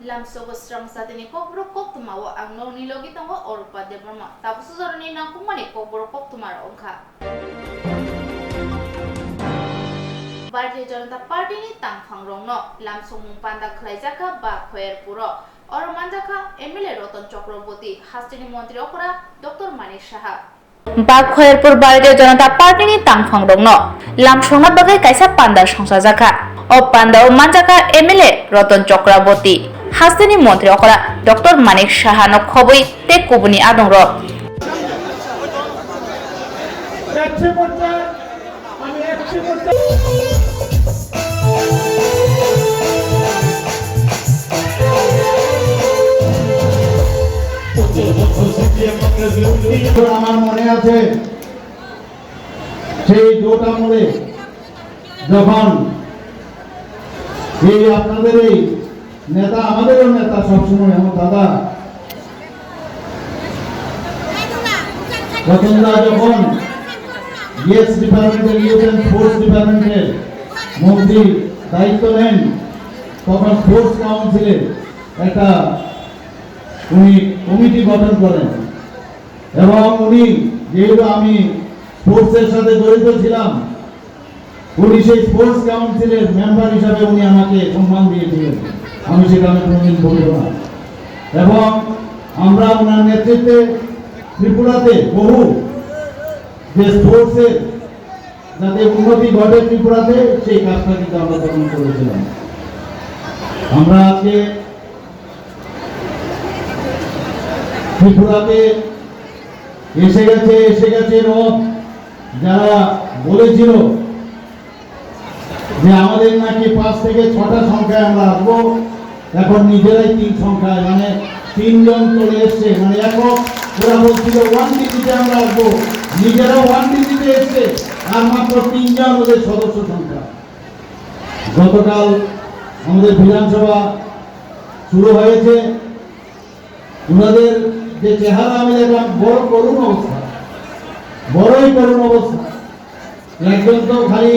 Lamsogo Swrangchati ni Kokborok Koktwma o ang nonilogi tongo Orpa Deborma. Tapos susunod ni nangkumani Kokborok Koktwma ongka. Bharatiya Janata Party ni tangphangrongno lamsongmung panda khlaijaka ba khoyerpuro or manjaka MLA Ratan Chakraborty hastini মন্ত্রী okora Dr. Manik Saha বাগখয়েরপুর ভারতীয় জনতা party ni tangphangrongno lamsongna bagai kaisa panda songsajaka o panda o manjaka MLA Ratan Chakraborty hastini মন্ত্রী okora Dr. Manik Saha no khoboi te kubuni adongro আমার মনে আছে সেই জোটা মোড়ে যখন এই আপনাদের এই নেতা আমাদেরও নেতা সবসময় আমার দাদা রতনদা যখন ইয়েস ডিপার্টমেন্টের ইউথ এন্ড ফোর্স ডিপার্টমেন্টের মন্ত্রী দায়িত্ব নেন তখন ফোর্স কাউন্সিলের একটা উনি কমিটি গঠন করেন এবং উনি যেহেতু আমি স্পোর্টসের সাথে জড়িত ছিলাম উনি সেই স্পোর্টস কাউন্সিলের মেম্বার হিসাবে উনি আমাকে সম্মান দিয়েছিলেন আমি সেটা আমি কোনোদিন বলবো না এবং আমরা ওনার নেতৃত্বে ত্রিপুরাতে বহু যে স্পোর্টসের যাতে উন্নতি ঘটে ত্রিপুরাতে সেই কাজটা কিন্তু আমরা তখন করেছিলাম আমরা আজকে ত্রিপুরাতে এসে গেছে রব যারা বলেছিল যে আমাদের নাকি 5 থেকে 6টা সংখ্যায় আমরা আসবো এখন নিজেরাই 3 সংখ্যায় মানে 3 জন চলে এসছে মানে একক ওরা বলছিল 1 ডিজিটে আমরা আসবো নিজেরাও 1 ডিজিটে এসছে আর মাত্র 3 জন ওদের সদস্য সংখ্যা গতকাল আমাদের বিধানসভা শুরু হয়েছে ওনাদের যে চেহারা আমি দেখলাম বড় করুণ অবস্থা বড়ই করুণ অবস্থা একজন তো খালি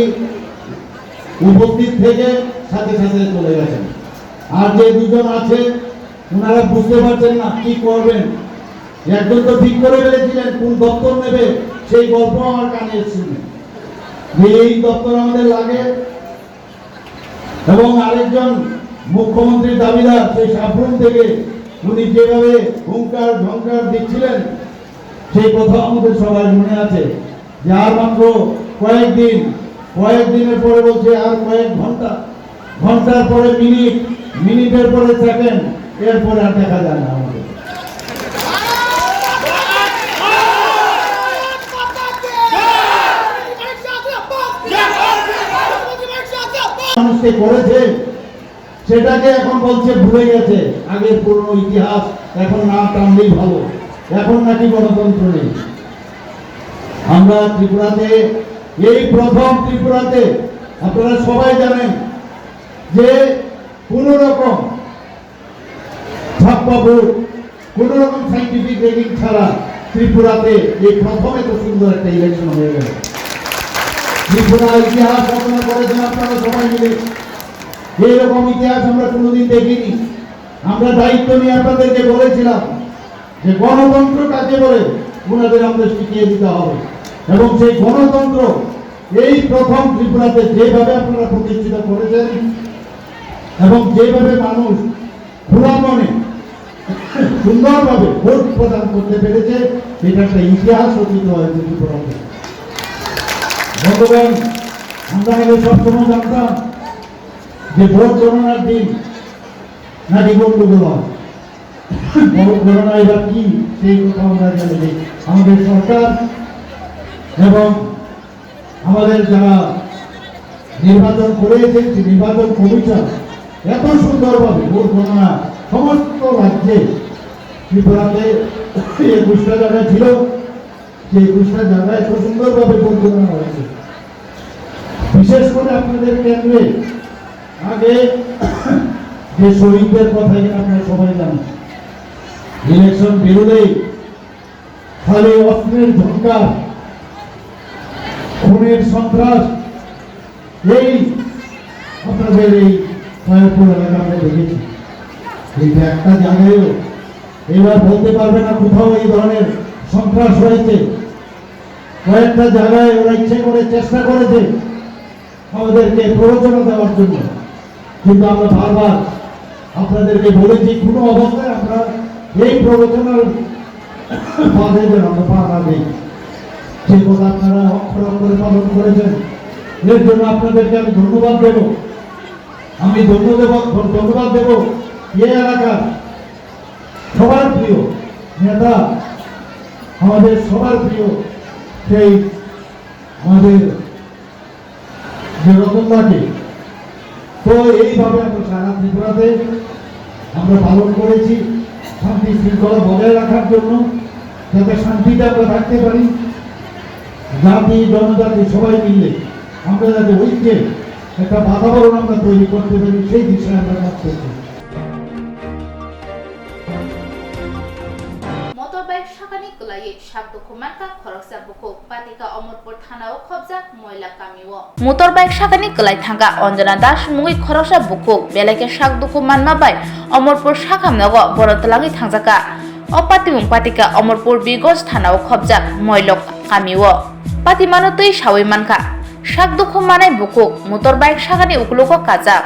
উপস্থিত থেকে সাথে সাথে চলে গেছেন আর যে দুজন আছে ওনারা বুঝতে পারছেন না কি করবেন একজন তো ঠিক করে ফেলেছিলেন কোন দপ্তর নেবে সেই গল্প আমার কানে এসেছিল যে এই দপ্তর আমাদের লাগে এবং আরেকজন মুখ্যমন্ত্রীর দাবিদার সেই সাফরুম থেকে উনি যেভাবে হুঙ্কার ঝঙ্কার দিচ্ছিলেন সেই কথা আমাদের সবাই মনে আছে যে আর মাত্র কয়েকদিনের পরে বলছে আর কয়েক ঘন্টার পরে মিনিটের পরে সেকেন্ড এরপরে আর দেখা যায় না আমাদের মানুষকে করেছে সেটাকে এখন বলছে ভুলে গেছে আগের পুরনো ইতিহাস এখন না টানলেই ভালো এখন নাকি গণতন্ত্র নেই আমরা ত্রিপুরাতে এই প্রথম ত্রিপুরাতে আপনারা সবাই জানেন যে কোন রকম ছাপ্পা ভোট কোন রকম সাইন্টিফিক রেটিং ছাড়া ত্রিপুরাতে এই প্রথম এত সুন্দর একটা ইলেকশন হয়ে গেল ত্রিপুরা ইতিহাস রচনা করেছেন আপনারা সবাই মিলে এইরকম ইতিহাস আমরা কোনোদিন দেখিনি আমরা দায়িত্ব নিয়ে আপনাদেরকে বলেছিলাম যে গণতন্ত্র কাকে বলে ওনাদের আমাদের শিখিয়ে দিতে হবে এবং সেই গণতন্ত্র এই প্রথম ত্রিপুরাতে যেভাবে আপনারা প্রতিষ্ঠিত করেছেন এবং যেভাবে মানুষ খোলা মনে সুন্দরভাবে ভোট প্রদান করতে পেরেছে এটা একটা ইতিহাস রচিত হয়েছে ত্রিপুরাতে ভগবান আমরা সবসময় জানতাম যে ভোট গণনার দিন নাকি গন্ডগোল হয় ভোট গণনা এবার কি সেই কথা আমরা জানি আমাদের সরকার এবং আমাদের যারা নির্বাচন করেছেন নির্বাচন কমিশন এত সুন্দরভাবে ভোট গণনা সমস্ত রাজ্যে ত্রিপুরাতে 21টা জায়গা ছিল সেই 21টা জায়গায় এত সুন্দরভাবে ভোট গণনা হয়েছে বিশেষ করে আপনাদের কেন্দ্রে আগে যে শহীদদের কথা আপনারা সবাই জানেন ইলেকশন বেরোলেই খালি অস্ত্রের ঝঙ্কার খুনের সন্ত্রাস এই আপনাদের এই খয়েরপুর এলাকা আমরা দেখেছি কিন্তু একটা জায়গায়ও এবার বলতে পারবে না কোথাও এই ধরনের সন্ত্রাস হয়েছে। কয়েকটা জায়গায় ওরা ইচ্ছে করে চেষ্টা করেছে আমাদেরকে প্ররোচনা দেওয়ার জন্য, কিন্তু আমরা বারবার আপনাদেরকে বলেছি কোনো অবস্থায় আমরা এই প্ররোচনার বাধে যেন আমরা পা না দিই। সে কথা আপনারা অক্ষর অক্ষরে পালন করেছেন, এর জন্য আপনাদেরকে আমি ধন্যবাদ দেব। আমি ধন্যবাদ দেব এই এলাকার সবার প্রিয় নেতা, আমাদের সবার প্রিয় সেই আমাদের যে রতনদাকে। তো এইভাবে আমরা সারা ত্রিপুরাতে আমরা পালন করেছি শান্তি শৃঙ্খলা বজায় রাখার জন্য, যাতে শান্তিতে আমরা থাকতে পারি, জাতি জনজাতি সবাই মিলে আমরা যাতে ঐক্যে একটা বাতাবরণ আমরা তৈরি করতে পারি, সেই দিশায় আমরা কাজ করছি। মোটরবাইক সাকানি কলাই সাকদুখু মানকা খরকসা বুকু পাতিকা অমরপুর থানাও খবজাক ময়লা কামিও মোটরবাইক সাকানি কলাই থাঙ্গা অঞ্জনা দাস মুগি খরকসা বুকু বেলাকে সাকদুখু মানমা বাই অমরপুর সাকামনগ বড়তলাঙ্গি থাংজাকা অপাতিমুং পাতিকা অমরপুর বিগজ থানাও খবজাক ময়লক কামিও পাতিমানো তৈ সাওই মানকা সাকদুখু মানাই বুকু মোটরবাইক সাকানি উকুলুক কাজা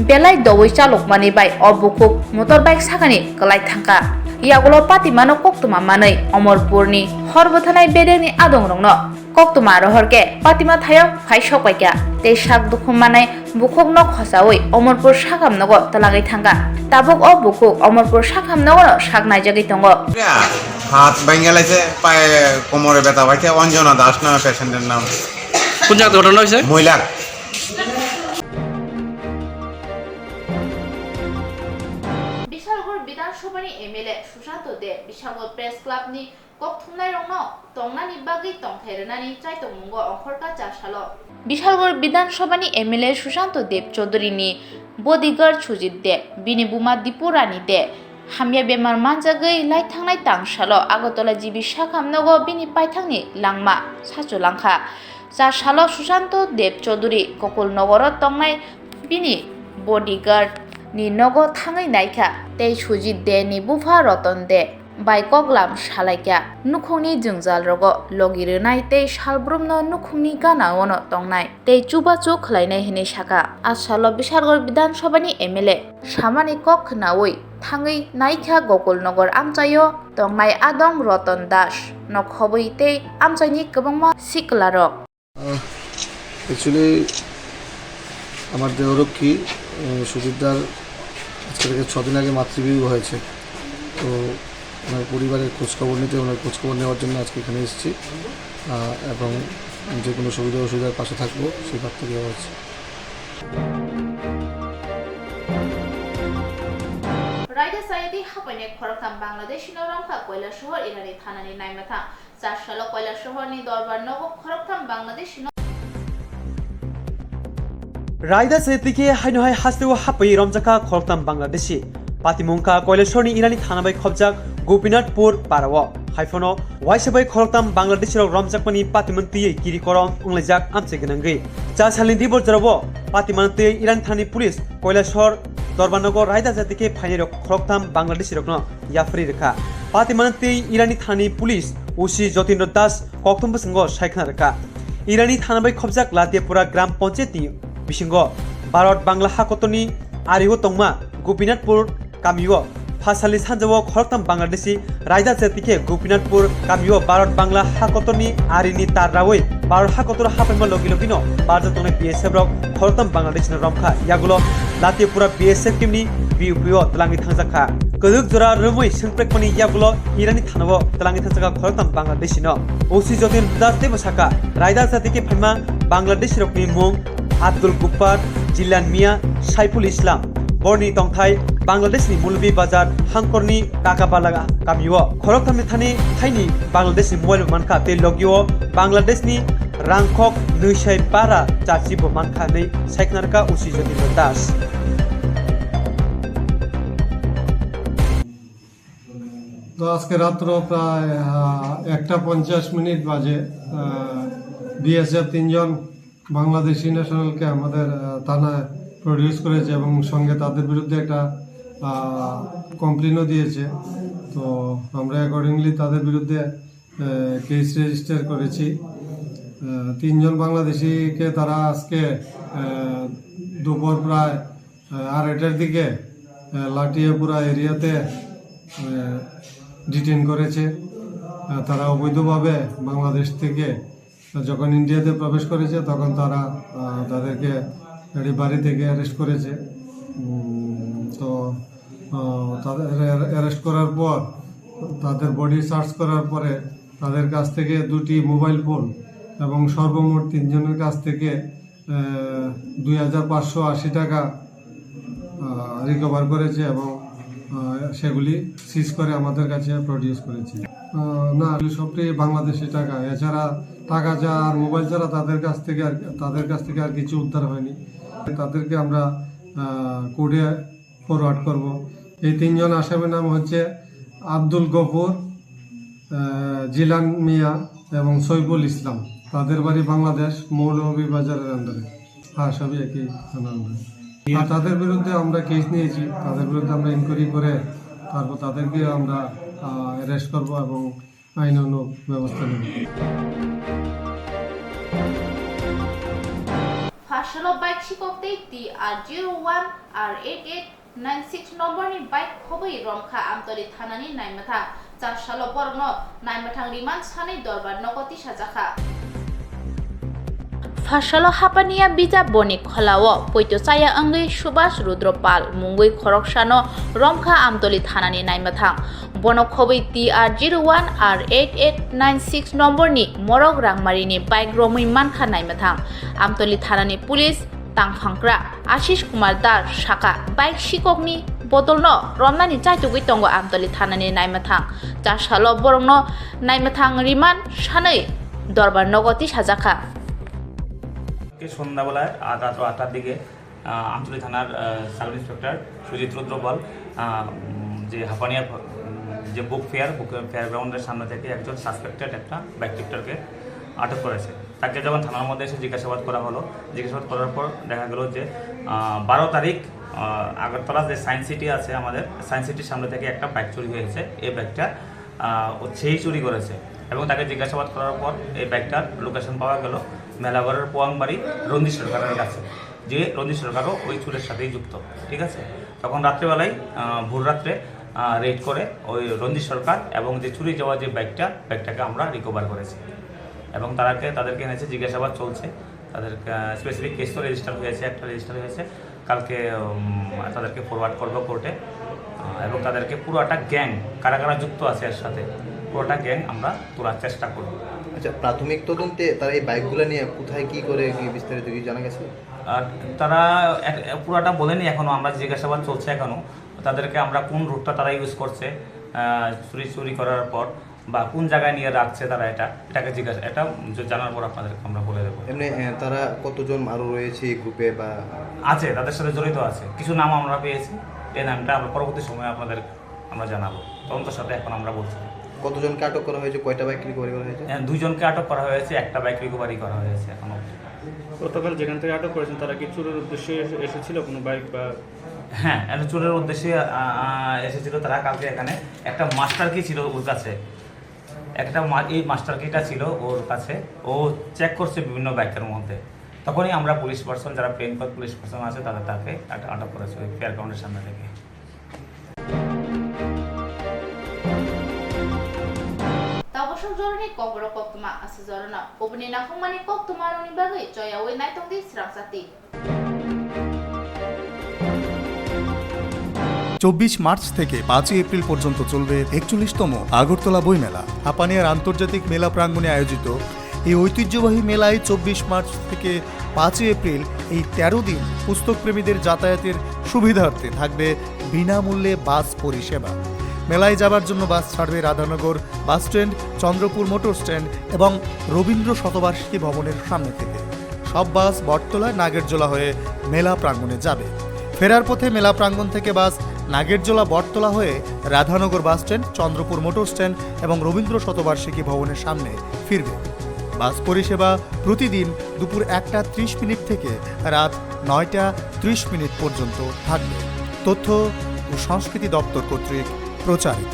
বেলাই দওই চালক money by O Buku motorbike সাকানি কলাই থাঙ্গা ইয়াগুলো পাতিমানো কোক্তমা মাनै অমরপুরনি হরবথানাय बेरेनि आदंरंनो कोक्तमा रहरके पातिमा थायाव फाइ सकायका ते साकदुखु मानाय बुखकनो खसावै अमरपुर साकामनगो तलागै थांगा ताबुक अ बुखुक अमरपुर साकामनगो साकनाय जागै दंगो हाथ बेंगेलाइছে পায়ে কোমরে ব্যথা হইছে অঞ্জনা দাস নামে পেশেন্টের নাম কোন জায়গা ঘটনা হইছে মহিলার বিশালগড় বিধানসভানি এমএলএ সুশান্ত দে বিশালগড় প্রেস ক্লাবনি কোকথুমनाय रंनो तंगनानि बागै तंथायरनानि चाइतंमुंगो अंखरका चासालो বিশালগড় বিধানসভাनि एमएलए सुशांत देव चौधुरीनि बडिगार्ड सुजित दे बिनि बुमा दीपु रानी दे हामिया बेमार मानजागै लाइथांनाय तांसालो आगरतला जिबि साखामनगो बिनि पाइथांनि लांमा साचुलांखा चासालो सुशांत देव चौधुरी गकुलनगर तंगनाय बिनि बडिगार्ड नि नगो थाङै नायखा ते सुजित दे नि बुफा रतन दे बाइकगलाम सालायका नुखुंनि जोंजाल रगो लगिरनाय ते सालब्रुमनो नुखुंनि गानावनो तंनाय ते चुबाचु खलायनाय हिनै साका आसालो बिशालगढ़ विधानसभानि एमएलए सामानि कक नावै थाङै नायखा गकुलनगर आमचायो तंनाय आदम रतन दास नखबै ते आमचायनि गोबांमा सिकलारक एक्चुअली আমার দেহরক্ষী সুজিতদার আজকে থেকে 6 দিন আগে মাতৃবিয়োগ হয়েছে, তো ওনার পরিবারের খোঁজখবর নিতে ওনার খোঁজখবর নেওয়ার জন্য আজকে এখানে এসেছি এবং যে কোনো সুবিধা অসুবিধার পাশে থাকবো সেই বার্তা দেওয়া হচ্ছে। রাইডা সাইদি হাপাইনে খরকাম বাংলাদেশি নরমখা কয়লা শহর ইরানি থানানি নাইমাথা চারশালো কয়লা শহরনি দরবার নব খরকাম বাংলাদেশি रायदा सेतिके हाइनहाय हास्तेव हापै रमजाका खरकताम बांग्लादेशी पातिमुंका कयलेश्वरनि इरानी थानाबाय खबजाक गोपीनाथपुर पाराव हाइफनो वाइसबाय खरकताम बांग्लादेशी रमजाकनि पातिमन्ति किरि करम उंलाइजाक आमचे गनांगै जा सालनि दिबर जराव पातिमन्ति इरानी थानानि पुलिस कयलेश्वर दरबारनगर रायदा जातिके फाइनेर खरकताम बांग्लादेशी रकनो याफ्रि रेखा पातिमन्ति इरानी थानानि पुलिस ओसी जतीन्द्र दास कोक्तुम बसंगो सायखना रेखा इरानी थानाबाय खबजाक लातेपुरा ग्राम पंचायतनि बिसिंगो भारत बांग्ला हाकतनि आरिगो तंगमा गोपीनाथपुर कामियो फासालि सानजाव खरकताम बांग्लादेशी रायदा जातिके गोपीनाथपुर कामियो भारत बांग्ला हाकतनि आरिनि ताररावै भारत हाकतर हाफाइमा लगिलगिनो बारजा तंनाय बीएसएफ रक खरकताम बांग्लादेशनि रमखा यागुलो लातेपुरा बीएसएफ टीमनि बिउपिओ तलांगि थांजाखा कदुक जरा रमै संप्रेकमनि यागुलो इरानी थानाव तलांगि थांजाखा खरकताम बांग्लादेशिनो ओसी जतिन दास देबसाका रायदा जातिके फाइमा बांग्लादेश रकनि मुं आब्दुल गुप्पार जिल्लान मिया साइफुल इस्लाम बरनि तंथाय बांग्लादेशनि मुलबी बाजार हांकरनि काकाबालागा कामियो खरकतामनि थानि थाइनि बांग्लादेशनि मोबाइल मानखा ते लगियो बांग्लादेशनि रांखक नैसाय बारा चार्जिबो मानखा नै साइकनारका उसी जतिन दास তো আজকে রাত্র প্রায় 1:50 বাজে বিএসএফ 3 জন বাংলাদেশি ন্যাশনালকে আমাদের থানায় প্রডিউস করেছে এবং সঙ্গে তাদের বিরুদ্ধে একটা কমপ্লেনও দিয়েছে। তো আমরা অ্যাকর্ডিংলি তাদের বিরুদ্ধে কেস রেজিস্টার করেছি। 3 জন বাংলাদেশিকে তারা আজকে দুপুর প্রায় 2:30টার দিকে লাটিয়ে পুরা এরিয়াতে ডিটেইন করেছে। তারা অবৈধভাবে বাংলাদেশ থেকে যখন ইন্ডিয়াতে প্রবেশ করেছে তখন তারা তাদেরকে বাড়ি থেকে অ্যারেস্ট করেছে। তো তাদের অ্যারেস্ট করার পর তাদের বডি সার্চ করার পরে তাদের কাছ থেকে 2টি মোবাইল ফোন এবং সর্বমোট 3 জনের কাছ থেকে 2580 টাকা রিকভার করেছে এবং সেগুলি সিজ করে আমাদের কাছে প্রডিউস করেছে। না, সবটি বাংলাদেশি টাকা। এছাড়া টাকা যা আর মোবাইল ছাড়া তাদের কাছ থেকে আর কিছু উদ্ধার হয়নি। তাদেরকে আমরা কোর্টে ফরওয়ার্ড করব। এই 3 জন আসামির নাম হচ্ছে আব্দুল গফুর, জিলান মিয়া এবং সৈফুল ইসলাম। তাদের বাড়ি বাংলাদেশ, মৌলভীবাজারের আন্ডারে। হ্যাঁ, সবই একই থানার আন্ডারে। আর তাদের বিরুদ্ধে আমরা কেস নিয়েছি। তাদের বিরুদ্ধে আমরা ইনকোয়ারি করে তারপর তাদেরকে আমরা অ্যারেস্ট করব এবং আইনানুগ ব্যবস্থা নেব। Fasalo bike sikokte TR01 R8896 নম্বরনি বাইক খবই রমখা আমতলি থানানি নাইমাথা 4 সালো বরনো নাইমাথাং রিমান্ড সাनै দরবার নগতি সাজাখা। Fasalo hapania bija boni kholao poito saya angui Subhash Rudropal mungui khoroksano romkha amtoli thanani naimathang bono khoboi TR01 R8896 নম্বরনি morok rangmarini bike romui mankha naimathang amtoli thanani police tangphangkra Ashish Kumar Dar Shaka bike sikokni botolno romnani chaitugui tongo amtoli thanani naimathang 4 salo borongno naimathang remand সাनै দরবার নগতি সাজাখা। সন্ধ্যাবেলায় 8টার দিকে আমতলী থানার sub inspector Sujit Rudrapal যে হাপানিয়া যে book fair গ্রাউন্ডের সামনে থেকে একজন সাসপেক্টেড একটা বাইক টিপটারকে আটক করেছে। তাকে যখন থানার মধ্যে এসে জিজ্ঞাসাবাদ করা হলো, জিজ্ঞাসাবাদ করার পর দেখা গেল যে 12 তারিখ আগরতলা যে সায়েন্স সিটি আছে, আমাদের সায়েন্স সিটির সামনে থেকে একটা বাইক চুরি হয়েছে। এই বাইকটা সেই চুরি করেছে এবং তাকে জিজ্ঞাসাবাদ করার পর এই বাইকটার লোকেশন পাওয়া গেল মেলাগড়ের পোয়াংবাড়ি রঞ্জিত সরকারের কাছে, যে রঞ্জিত সরকারও ওই চুরের সাথেই যুক্ত। ঠিক আছে, তখন রাত্রেবেলায় ভোর রাত্রে রেড করে ওই রঞ্জিত সরকার এবং যে চুরি যাওয়া যে বাইকটাকে আমরা রিকভার করেছি এবং তাদেরকে এনেছে, জিজ্ঞাসাবাদ চলছে। তাদেরকে স্পেসিফিক কেস তো রেজিস্টার হয়েছে, একটা রেজিস্টার হয়েছে। কালকে তাদেরকে ফরওয়ার্ড করবো কোর্টে এবং তাদেরকে পুরোটা গ্যাং কারা কারা যুক্ত আছে এর সাথে পুরোটা গ্যাং আমরা তোলার চেষ্টা করব। আচ্ছা, প্রাথমিক তদন্তে তারা এই বাইকগুলো নিয়ে কোথায় কি করে কি বিস্তারিত কি জানা গেছে? আর তারা পুরোটা বলেনি এখনও, আমরা জিজ্ঞাসাবাদ চলছে এখনও। তাদেরকে আমরা কোন রুটটা তারা ইউজ করছে চুরি করার পর বা কোন জায়গায় নিয়ে রাখছে তারা এটাকে এটা জানার পর আপনাদেরকে আমরা বলে দেবো। এমনি তারা কতজন আরও রয়েছে এই গ্রুপে বা আছে, তাদের সাথে জড়িত আছে। কিছু নাম আমরা পেয়েছি, এই নামটা আমরা পরবর্তী সময়ে আমরা জানাবো। তদন্তের সাথে এখন আমরা বলছি। কতজনকে আটক করা হয়েছে, কয়টা বাইক রিকভারি করা হয়েছে? 2 জনকে আটক করা হয়েছে, একটা বাইক রিকভারি করা হয়েছে এখনো। গতকাল যেখান থেকে আটক করেছেন তারা কি চুরের উদ্দেশ্যে এসেছিল কোনো বাইক বা? হ্যাঁ, এটা চুরের উদ্দেশ্যে এসেছিল তারা। কালকে এখানে একটা মাস্টার কি ছিল ওর কাছে, এই মাস্টার কিটা ছিল ওর কাছে, ও চেক করছে বিভিন্ন বাইকের মধ্যে। তখনই আমরা পুলিশ পার্সন, যারা প্লেন কল পুলিশ পার্সন আছে তাকে আটক করেছে ওই ফেয়ার গ্রাউন্ডের সামনে থেকে। Jorni Kokborok Koktwma asa jorna obni nakongmani Koktwma roni bagai joyawi naitongdi Swrangchati। 24 March থেকে 5 এপ্রিল পর্যন্ত চলবে 41তম আগরতলা বইমেলা। হাপানিয়ার আন্তর্জাতিক মেলা প্রাঙ্গণে আয়োজিত এই ঐতিহ্যবাহী মেলায় 24 মার্চ থেকে 5 এপ্রিল এই 13 দিন পুস্তকপ্রেমীদের যাতায়াতের সুবিধার্থে থাকবে বিনামূল্যে বাস পরিষেবা। মেলায় যাবার জন্য বাস ছাড়বে Radhanagar bus stand, Chandrapur motor stand এবং রবীন্দ্র শতবার্ষিকী ভবনের সামনে থেকে। সব বাস বটতলা নাগেরজোলা হয়ে মেলা প্রাঙ্গণে যাবে। ফেরার পথে মেলা প্রাঙ্গণ থেকে বাস নাগেরজোলা বটতলা হয়ে Radhanagar bus stand, Chandrapur motor stand এবং রবীন্দ্র শতবার্ষিকী ভবনের সামনে ফিরবে। বাস পরিষেবা প্রতিদিন দুপুর 1:30 থেকে রাত 9:30 পর্যন্ত থাকবে। তথ্য ও সংস্কৃতি দপ্তর কর্তৃক প্রচারিত।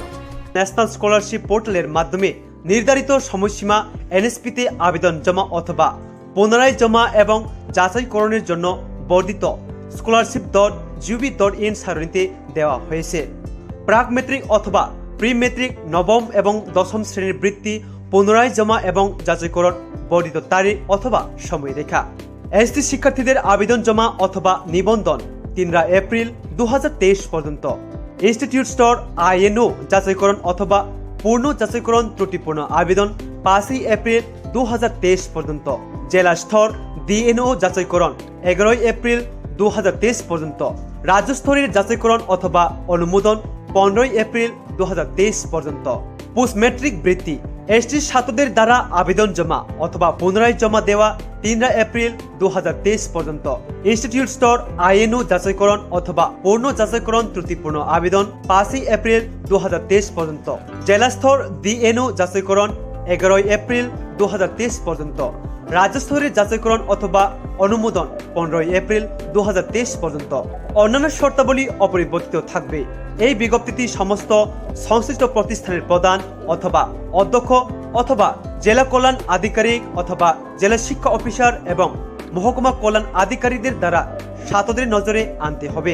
ন্যাশনাল স্কলারশিপ পোর্টালের মাধ্যমে নির্ধারিত সময়সীমা এনএসপিতে আবেদন জমা অথবা পুনরায় জমা এবং যাচাইকরণের জন্য বর্ধিত scholarship.gov.in সারণীতে দেওয়া হয়েছে। প্রাক মেট্রিক অথবা প্রি মেট্রিক নবম এবং দশম শ্রেণীর বৃত্তি পুনরায় জমা এবং যাচাইকরণ বর্ধিত তারিখ অথবা সময়রেখা। এসটি শিক্ষার্থীদের আবেদন জমা অথবা নিবন্ধন 3 এপ্রিল 2023 পর্যন্ত। ইনস্টিটিউট স্তর INO যাচাইকরণ অথবা পূর্ণ যাচাইকরণ ত্রুটিপূর্ণ আবেদন 5 এপ্রিল 2023 পর্যন্ত। জেলা স্তর DNO যাচাইকরণ 11 এপ্রিল 2023 পর্যন্ত। রাজ্য স্তরের যাচাইকরণ অথবা অনুমোদন 15 এপ্রিল 2023 পর্যন্ত। পোস্ট মেট্রিক বৃত্তি এসটি ছাত্রদের দ্বারা আবেদন জমা অথবা পুনরায় জমা দেওয়া 3 এপ্রিল 2023 পর্যন্ত। ইনস্টিটিউট স্তর INO যাচাইকরণ অথবা পূর্ণ যাচাইকরণ ত্রুটিপূর্ণ আবেদন 5 এপ্রিল 2023 পর্যন্ত। জেলা স্তর DNO যাচাইকরণ 11 এপ্রিল 2023 পর্যন্ত। রাজ্য স্তরের যাচাইকরণ অথবা অনুমোদন 15 এপ্রিল 2023 পর্যন্ত। অন্যান্য শর্তাবলী অপরিবর্তিত থাকবে। এই বিজ্ঞপ্তিটি সমস্ত সংশ্লিষ্ট প্রতিষ্ঠানের প্রধান অথবা অধ্যক্ষ অথবা জেলা কল্যাণ আধিকারিক অথবা জেলা শিক্ষা অফিসার এবং মহকুমা কল্যাণ আধিকারিকদের দ্বারা ছাত্রদের নজরে আনতে হবে।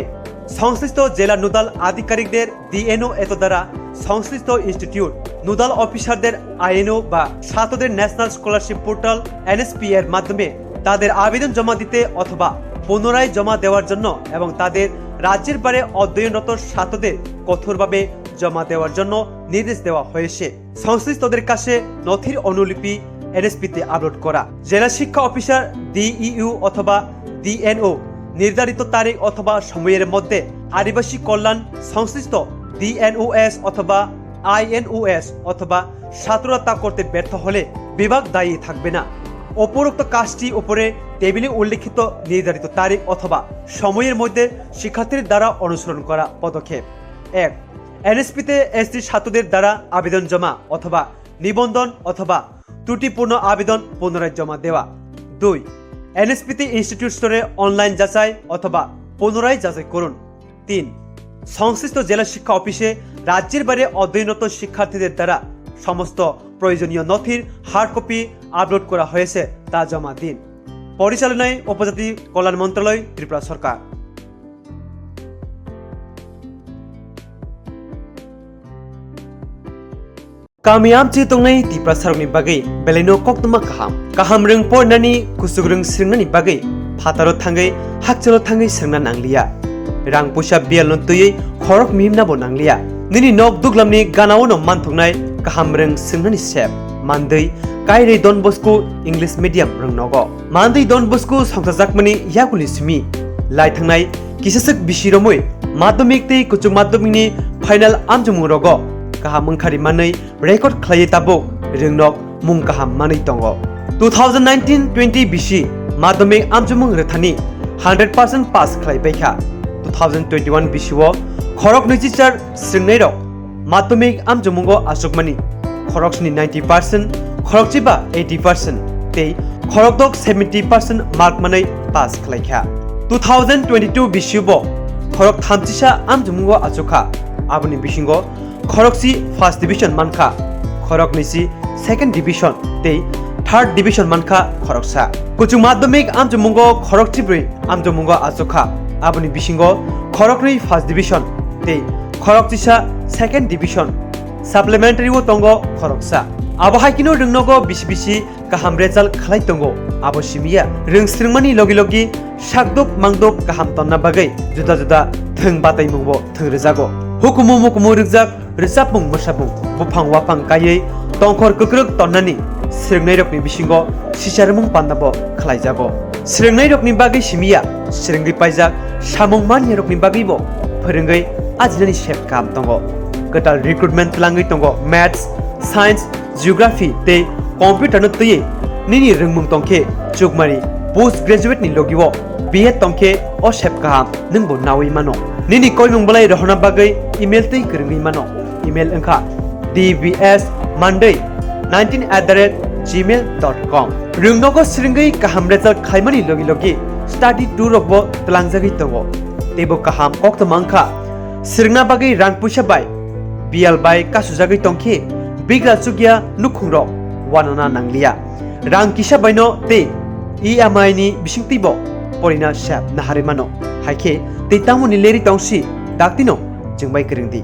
সংশ্লিষ্ট জেলা নোডাল আধিকারিকদের DNO এত দ্বারা সংশ্লিষ্ট ইনস্টিটিউট নোডাল অফিসারদের INO বা ছাত্রদের ন্যাশনাল স্কলারশিপ পোর্টাল NSP এর মাধ্যমে তাদের আবেদন জমা দিতে অথবা পুনরায় জমা দেওয়ার জন্য এবং তাদের রাজ্যের বাইরে অধ্যয়নরত ছাত্রদের কঠোরভাবে জমা দেওয়ার জন্য নির্দেশ দেওয়া হয়েছে। সংশ্লিষ্টদের কাছে নথির অনুলিপি NSP-তে আপলোড করা। জেলা শিক্ষা অফিসার DEU অথবা DNO নির্ধারিত তারিখ অথবা সময়ের মধ্যে আদিবাসী কল্যাণ সংশ্লিষ্ট DNOS অথবা INOS অথবা ছাত্ররা তা করতে ব্যর্থ হলে বিভাগ দায়ী থাকবে না। উপরোক্ত কাজটি উপরে টেবিলে উল্লেখিত নির্ধারিত তারিখ অথবা সময়ের মধ্যে শিক্ষার্থীদের দ্বারা অনুসরণ করা পদক্ষেপ। 1. NSP-তে এসটি ছাত্রদের দ্বারা আবেদন জমা অথবা নিবন্ধন অথবা ত্রুটিপূর্ণ আবেদন পুনরায় জমা দেওয়া। 2. NSP-তে ইনস্টিটিউট স্তরে অনলাইন যাচাই অথবা পুনরায় যাচাই করুন। 3. সংশ্লিষ্ট জেলা শিক্ষা অফিসে রাজ্যের বাইরে অধ্যয়নরত শিক্ষার্থীদের দ্বারা সমস্ত প্রয়োজনীয় নথির হার্ড কপি আপলোড করা হয়েছে তা জমা দিন। পরিচালনায় উপজাতি কল্যাণ মন্ত্রণালয়, ত্রিপুরা সরকার। Kami amci tongnai di prasaroni bagai beleno Koktwma kaham reng pornani kusuk reng sringnani bagai phataro thangai hakchalo thangai srengna nanglia rang pusa bialon tuyei khorok mimna bo nanglia nini nok duglamni ganao no manthungnai kaham reng sringnani sep mandei kairei Don Bosco English medium reng nogo mandei Don Bosco songsajakmani yakuli simi lai thangnai kisasek bisiromoi madhyamik tei kuchuk madhyamikni final amjumung rogo kaham mungkhari manai record khlai tabo ringnok mung kaham manai tongo 2019-20 BC madhyamik amjumung rethani 100% pass khlai baikha 2021 BC o khorok nichichar sringnai rok madhyamik amjumungo asukmani khorokni 90% khorokchiba 80% tei khorokdok 70% mark manai pass khlaikha 2022 BC bo khorok thamchisa amjumungo asukha aboni bisingo khoroksi first division mankha khorok nisi second division tei third division mankha khoroksa kuchung madhyamik amjumungo khorokchibrui amjumungo asukha aboni bisingo khorokni first division tei khoroktisa second division supplementary wo tongo khoroksa abo haikino rungnogo bisi kaham result khlai tongo abo simia rungsringmani logi sakdok mangdok kaham tonna bagai juda thung batai mungbo thungrejago hukumu mukumu rijak rijapmung mosabung bufang wapang kayei tongkhor kukruk tonnani sringnai rokni bisingo sisarmung pandabo khlaijago sringnai rokni bagai simia sringri paijak samung mani rokni bagai bo phorengoi ajinani sep kam tongo gotal recruitment langai tongo maths science geography tei computer no tei nini rungmung tongkhe chukmari post graduate ni logiwo BA tongkhe o sep kam ningbo nawi mano nini koimung balai rohna bagai email tei krungui mano email engkha dbs monday19@gmail.com rungnogo sringai kaham result khaimani logi study tour rokbo tlangjagui tongo tebo kaham Koktwma engkha sirna bagai rang puisa bai bial bai kasujagai tongkhe bigra chugya nukhungrok wanana nanglia rang kisa baino te EMI ni bisingtibo porina sap naharimano haikhe te tamoni leri tongsi daktino jengbai kringdi